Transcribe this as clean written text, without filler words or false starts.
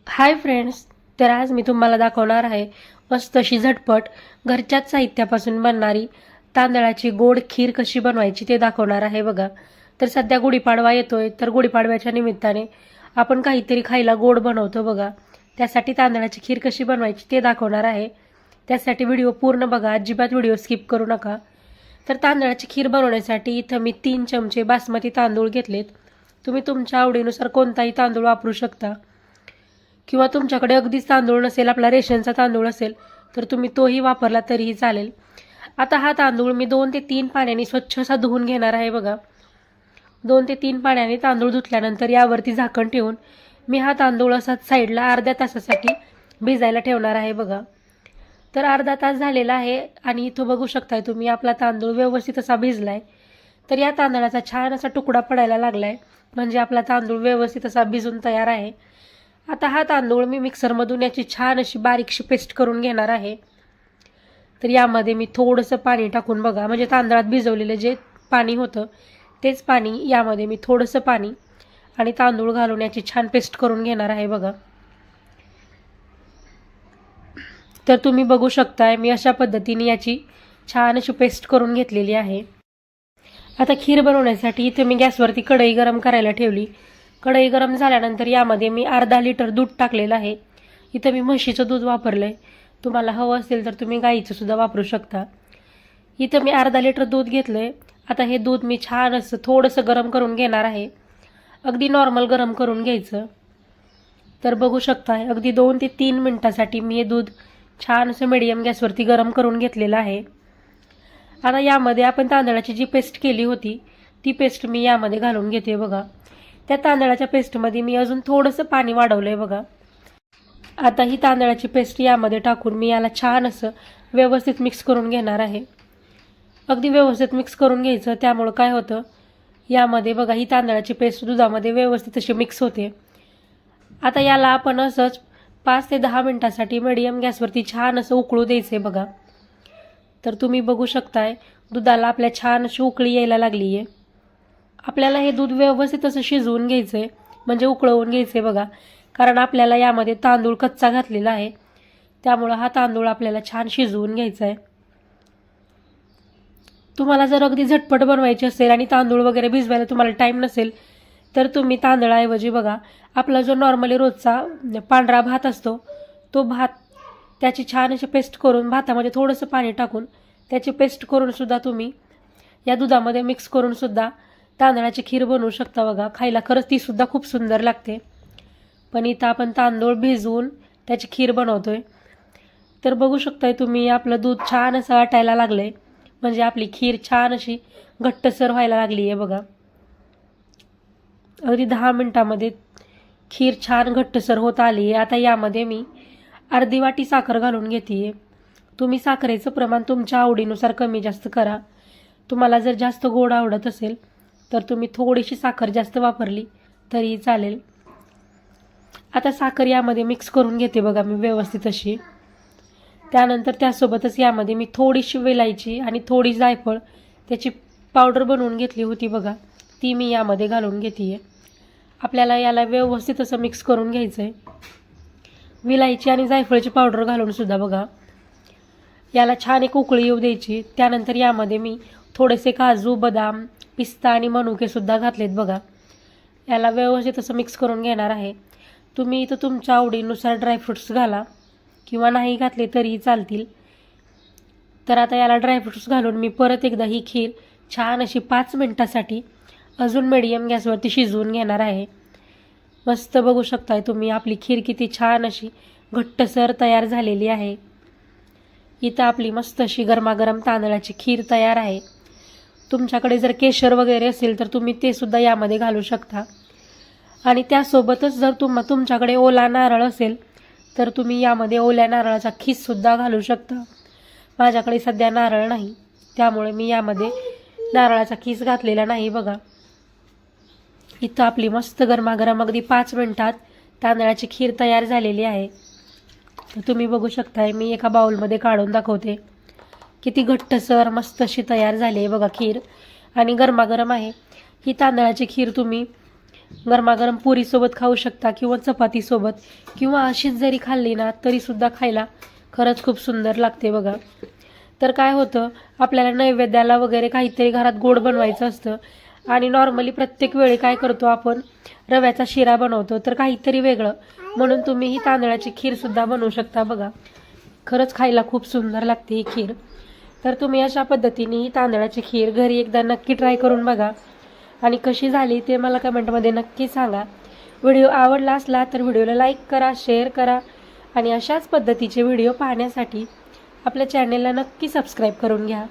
Hi friends. तर आज मी तुम्हाला दाखवणार आहे मस्त अशी झटपट घरच्याच साहित्यापासून बनणारी तांदळाची गोड खीर कशी बनवायची ते दाखवणार आहे बघा. तर सध्या गुढीपाडवा येतोय, तर गुढीपाडव्याच्या निमित्ताने आपण काहीतरी खायला गोड बनवतो बघा. त्यासाठी तांदळाची खीर कशी बनवायची ते दाखवणार आहे. त्यासाठी व्हिडिओ पूर्ण बघा, अजिबात व्हिडिओ स्किप करू नका. तर तांदळाची खीर बनवण्यासाठी इथं मी 3 चमचे बासमती तांदूळ घेतलेत. तुम्ही तुमच्या आवडीनुसार कोणताही तांदूळ वापरू शकता, किंवा तुमच्याकडे अगदीच तांदूळ नसेल, आपला रेशनचा तांदूळ असेल तर तुम्ही तोही वापरला तरीही चालेल. आता हा तांदूळ मी 2 ते 3 पाण्याने स्वच्छ असा धुवून घेणार आहे बघा. 2 ते 3 पाण्याने तांदूळ धुतल्यानंतर यावरती झाकण ठेवून मी हा तांदूळ असाच साईडला अर्ध्या तासासाठी भिजायला ठेवणार आहे बघा. तर अर्धा तास झालेला आहे आणि इथं बघू शकताय तुम्ही आपला तांदूळ व्यवस्थित असा भिजलाय. तर या तांदळाचा छान असा तुकडा पडायला लागलाय, म्हणजे आपला तांदूळ व्यवस्थित असा भिजून तयार आहे. आता हा तांदूळ मी मिक्सरमधून याची छान अशी बारीकशी पेस्ट करून घेणार आहे. तर यामध्ये मी थोडंसं पाणी टाकून बघा, म्हणजे तांदळात भिजवलेलं जे पाणी होतं तेच पाणी यामध्ये मी थोडंसं पाणी आणि तांदूळ घालून याची छान पेस्ट करून घेणार आहे बघा. तर तुम्ही बघू शकताय मी अशा पद्धतीने याची छान अशी पेस्ट करून घेतलेली आहे. आता खीर बनवण्यासाठी इथे मी गॅसवरती कढई गरम करायला ठेवली. कढई गरम झाल्यानंतर यामध्ये मी अर्धा लिटर दूध टाकलेलं आहे. इथं मी म्हशीचं दूध वापरलं आहे. तुम्हाला हवं असेल तर तुम्ही गाईचं सुद्धा वापरू शकता. इथं मी अर्धा लिटर दूध घेतलं आहे. आता हे दूध मी छान असं थोडंसं गरम करून घेणार आहे. अगदी नॉर्मल गरम करून घ्यायचं. तर बघू शकता अगदी 2 ते 3 मिनटासाठी मी हे दूध छान असं मीडियम गॅसवरती गरम करून घेतलेलं आहे. आता यामध्ये आपण तांदळाची जी पेस्ट केली होती ती पेस्ट मी यामध्ये घालून घेते बघा. त्या तांदळाच्या पेस्टमध्ये मी अजून थोडंसं पाणी वाढवलं आहे बघा. आता ही तांदळाची पेस्ट यामध्ये टाकून मी याला छान असं व्यवस्थित मिक्स करून घेणार आहे. अगदी व्यवस्थित मिक्स करून घ्यायचं, त्यामुळं काय होतं यामध्ये बघा ही तांदळाची पेस्ट दुधामध्ये व्यवस्थित अशी मिक्स होते. आता याला आपण असंच 5 ते 10 मिनटासाठी मीडियम गॅसवरती छान असं उकळू द्यायचं आहे बघा. तर तुम्ही बघू शकताय दुधाला आपल्या छान अशी उकळी यायला लागली आहे. आपल्याला हे दूध व्यवस्थित असं शिजवून घ्यायचं आहे, म्हणजे उकळवून घ्यायचं आहे बघा. कारण आपल्याला यामध्ये तांदूळ कच्चा घातलेला आहे, त्यामुळं हा तांदूळ आपल्याला छान शिजवून घ्यायचा आहे. तुम्हाला जर अगदी झटपट बनवायची असेल आणि तांदूळ वगैरे भिजवायला तुम्हाला टाईम नसेल तर तुम्ही तांदळाऐवजी बघा आपला जो नॉर्मली रोजचा पांढरा भात असतो तो भात त्याची छान अशी पेस्ट करून भातामध्ये थोडंसं पाणी टाकून त्याची पेस्ट करून सुद्धा तुम्ही या दुधामध्ये मिक्स करून सुद्धा तांदळाची खीर बनवू शकता बघा. खायला खरंच ती सुद्धा खूप सुंदर लागते. पण इथं आपण तांदूळ भिजवून त्याची खीर बनवतोय. तर बघू शकताय तुम्ही आपलं दूध छान असं आटायला लागलंय, म्हणजे आपली खीर छान अशी घट्टसर व्हायला लागली आहे बघा. अगदी 10 मिनटामध्ये खीर छान घट्टसर होत आली आहे. आता यामध्ये मी अर्धी वाटी साखर घालून घेते. तुम्ही साखरेचं प्रमाण तुमच्या आवडीनुसार कमी जास्त करा. तुम्हाला जर जास्त गोड आवडत असेल तर तुम्ही थोडीशी साखर जास्त वापरली तरीही चालेल. आता साखर यामध्ये मिक्स करून घेते बघा मी व्यवस्थित अशी. त्यानंतर त्यासोबतच यामध्ये मी थोडीशी वेलायची आणि थोडी जायफळ त्याची पावडर बनवून घेतली होती बघा, ती मी यामध्ये घालून घेते आहे. आपल्याला याला व्यवस्थित असं मिक्स करून घ्यायचं आहे. विलायची आणि जायफळची पावडर घालून सुद्धा बघा याला छान एक उकळी येऊ द्यायची. त्यानंतर यामध्ये मी थोडेसे काजू, बदाम, पिस्ता आणि मनुके सुद्धा घातलेत बघा. याला व्यवस्थित असं मिक्स करून घेणार आहे. तुम्ही इथं तुमच्या आवडीनुसार ड्रायफ्रुट्स घाला किंवा नाही घातले तरीही चालतील. तर आता याला ड्रायफ्रुट्स घालून मी परत एकदा ही खीर छान अशी 5 मिनटासाठी अजून मीडियम गॅसवरती शिजवून घेणार आहे. मस्त बघू शकताय तुम्ही आपली खीर किती छान अशी घट्टसर तयार झालेली आहे. इथं आपली मस्त अशी गरमागरम तांदळाची खीर तयार आहे. तुमच्याकडे जर केशर वगैरे असेल तर तुम्ही ते सुद्धा यामध्ये घालू शकता. आणि त्यासोबतच जर तुमच्याकडे ओला नारळ असेल तर तुम्ही यामध्ये ओल्या नारळाचा खीससुद्धा घालू शकता. माझ्याकडे सध्या नारळ नाही, त्यामुळे मी यामध्ये नारळाचा खीस घातलेला नाही बघा. इथं आपली मस्त गरमागरम अगदी 5 मिनटात तांदळाची खीर तयार झालेली आहे. तर तुम्ही बघू शकताय मी एका बाउलमध्ये काढून दाखवते. किती घट्टसर मस्त अशी तयार झाली आहे बघा खीर, आणि गरमागरम आहे. ही तांदळाची खीर तुम्ही गरमागरम पुरीसोबत खाऊ शकता किंवा चपातीसोबत, किंवा अशीच जरी खाल्ली ना तरीसुद्धा खायला खरंच खूप सुंदर लागते बघा. तर काय होतं, आपल्याला नैवेद्याला वगैरे काहीतरी घरात गोड बनवायचं असतं आणि नॉर्मली प्रत्येक वेळी काय करतो आपण, रव्याचा शिरा बनवतो. तर काहीतरी वेगळं म्हणून तुम्ही ही तांदळाची खीरसुद्धा बनवू शकता बघा. खरंच खायला खूप सुंदर लागते ही खीर. तर तुम्ही अशा पद्धतीने ही तांदळाची खीर घरी एकदा नक्की ट्राय करून बघा आणि कशी झाली ते मला कमेंटमध्ये नक्की सांगा. व्हिडिओ आवडला असला तर व्हिडिओला लाईक करा, शेअर करा आणि अशाच पद्धतीचे व्हिडिओ पाहण्यासाठी आपल्या चॅनेलला नक्की सबस्क्राईब करून घ्या.